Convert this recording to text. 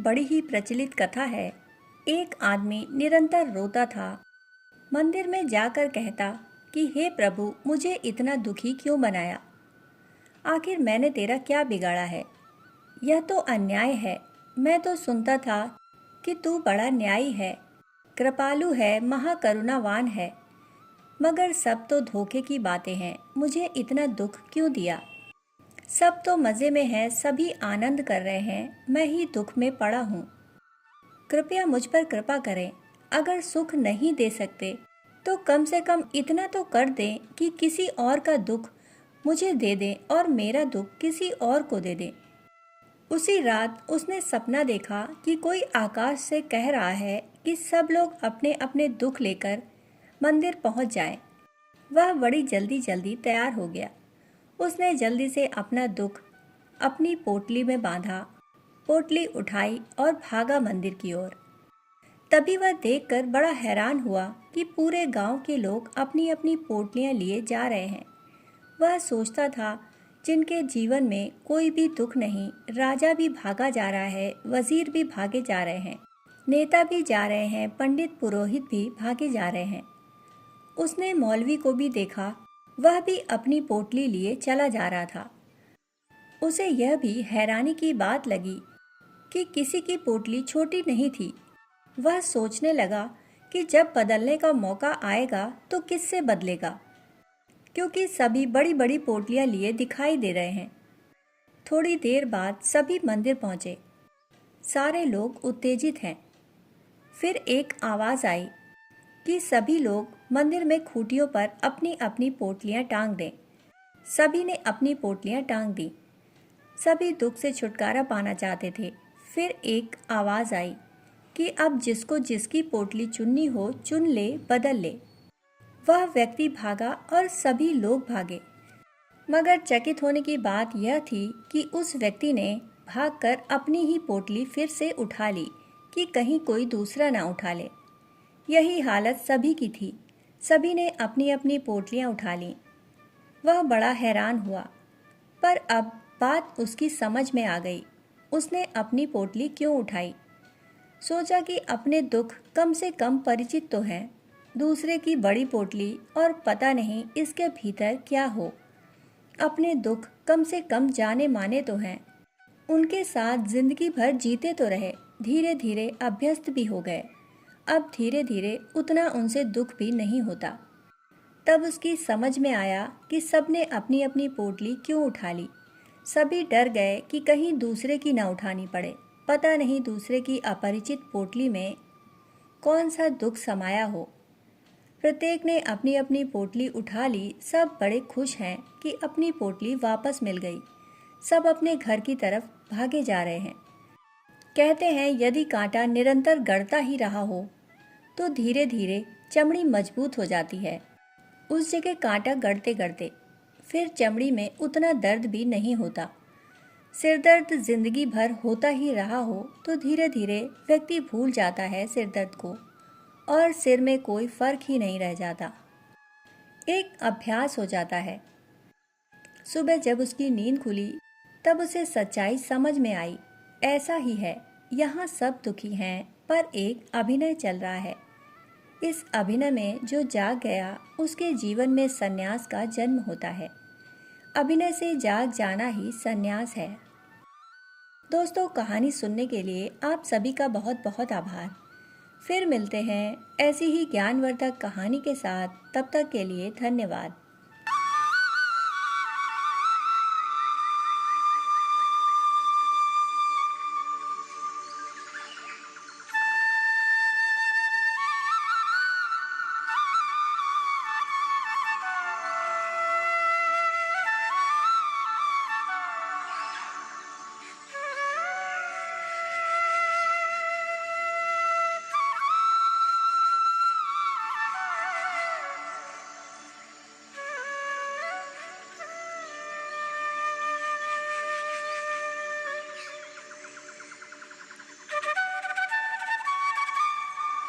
बड़ी ही प्रचलित कथा है। एक आदमी निरंतर रोता था। मंदिर में जाकर कहता कि हे प्रभु, मुझे इतना दुखी क्यों बनाया? आखिर मैंने तेरा क्या बिगाड़ा है? यह तो अन्याय है। मैं तो सुनता था कि तू बड़ा न्यायी है, कृपालु है, महाकरुणावान है। मगर सब तो धोखे की बातें हैं। मुझे इतना दुख क्यों दिया? सब तो मज़े में है, सभी आनंद कर रहे हैं, मैं ही दुख में पड़ा हूँ। कृपया मुझ पर कृपा करें। अगर सुख नहीं दे सकते तो कम से कम इतना तो कर दें कि किसी और का दुख मुझे दे दें और मेरा दुख किसी और को दे दें। उसी रात उसने सपना देखा कि कोई आकाश से कह रहा है कि सब लोग अपने अपने दुख लेकर मंदिर पहुंच जाएं। वह बड़ी जल्दी जल्दी तैयार हो गया। उसने जल्दी से अपना दुख अपनी पोटली में बांधा, पोटली उठाई और भागा मंदिर की ओर। तभी वह देखकर बड़ा हैरान हुआ कि पूरे गांव के लोग अपनी अपनी पोटलियां लिए जा रहे हैं। वह सोचता था, जिनके जीवन में कोई भी दुख नहीं, राजा भी भागा जा रहा है, वजीर भी भागे जा रहे हैं, नेता भी जा रहे हैं, पंडित पुरोहित भी भागे जा रहे हैं। उसने मौलवी को भी देखा, वह भी अपनी पोटली लिए चला जा रहा था। उसे यह भी हैरानी की बात लगी कि किसी की पोटली छोटी नहीं थी। वह सोचने लगा कि जब बदलने का मौका आएगा तो किससे बदलेगा, क्योंकि सभी बड़ी बड़ी पोटलियां लिए दिखाई दे रहे हैं। थोड़ी देर बाद सभी मंदिर पहुंचे। सारे लोग उत्तेजित हैं। फिर एक आवाज़ आई कि सभी लोग मंदिर में खूंटियों पर अपनी अपनी पोटलियां टांग दें। सभी ने अपनी पोटलियां टांग दी। सभी दुख से छुटकारा पाना चाहते थे। फिर एक आवाज़ आई कि अब जिसको जिसकी पोटली चुननी हो चुन ले, बदल ले। वह व्यक्ति भागा और सभी लोग भागे। मगर चकित होने की बात यह थी कि उस व्यक्ति ने भागकर अपनी ही पोटली फिर से उठा ली कि कहीं कोई दूसरा ना उठा ले। यही हालत सभी की थी। सभी ने अपनी अपनी पोटलियां उठा लीं। वह बड़ा हैरान हुआ, पर अब बात उसकी समझ में आ गई। उसने अपनी पोटली क्यों उठाई? सोचा कि अपने दुख कम से कम परिचित तो हैं, दूसरे की बड़ी पोटली और पता नहीं इसके भीतर क्या हो। अपने दुख कम से कम जाने माने तो हैं, उनके साथ जिंदगी भर जीते तो रहे, धीरे धीरे अभ्यस्त भी हो गए। अब धीरे धीरे उतना उनसे दुख भी नहीं होता। तब उसकी समझ में आया कि सबने अपनी अपनी पोटली क्यों उठा ली। सभी डर गए कि कहीं दूसरे की ना उठानी पड़े। पता नहीं दूसरे की अपरिचित पोटली में कौन सा दुख समाया हो। प्रत्येक ने अपनी अपनी पोटली उठा ली। सब बड़े खुश हैं कि अपनी पोटली वापस मिल गई। सब अपने घर की तरफ भागे जा रहे हैं। कहते हैं, यदि कांटा निरंतर गड़ता ही रहा हो तो धीरे धीरे चमड़ी मजबूत हो जाती है। उस जगह कांटा गड़ते गड़ते फिर चमड़ी में उतना दर्द भी नहीं होता। सिरदर्द जिंदगी भर होता ही रहा हो तो धीरे धीरे व्यक्ति भूल जाता है सिरदर्द को और सिर में कोई फर्क ही नहीं रह जाता। एक अभ्यास हो जाता है। सुबह जब उसकी नींद खुली तब उसे सच्चाई समझ में आई। ऐसा ही है, यहाँ सब दुखी हैं, पर एक अभिनय चल रहा है। इस अभिनय में जो जाग गया उसके जीवन में सन्यास का जन्म होता है। अभिनय से जाग जाना ही सन्यास है। दोस्तों, कहानी सुनने के लिए आप सभी का बहुत बहुत आभार। फिर मिलते हैं ऐसी ही ज्ञानवर्धक कहानी के साथ। तब तक के लिए धन्यवाद।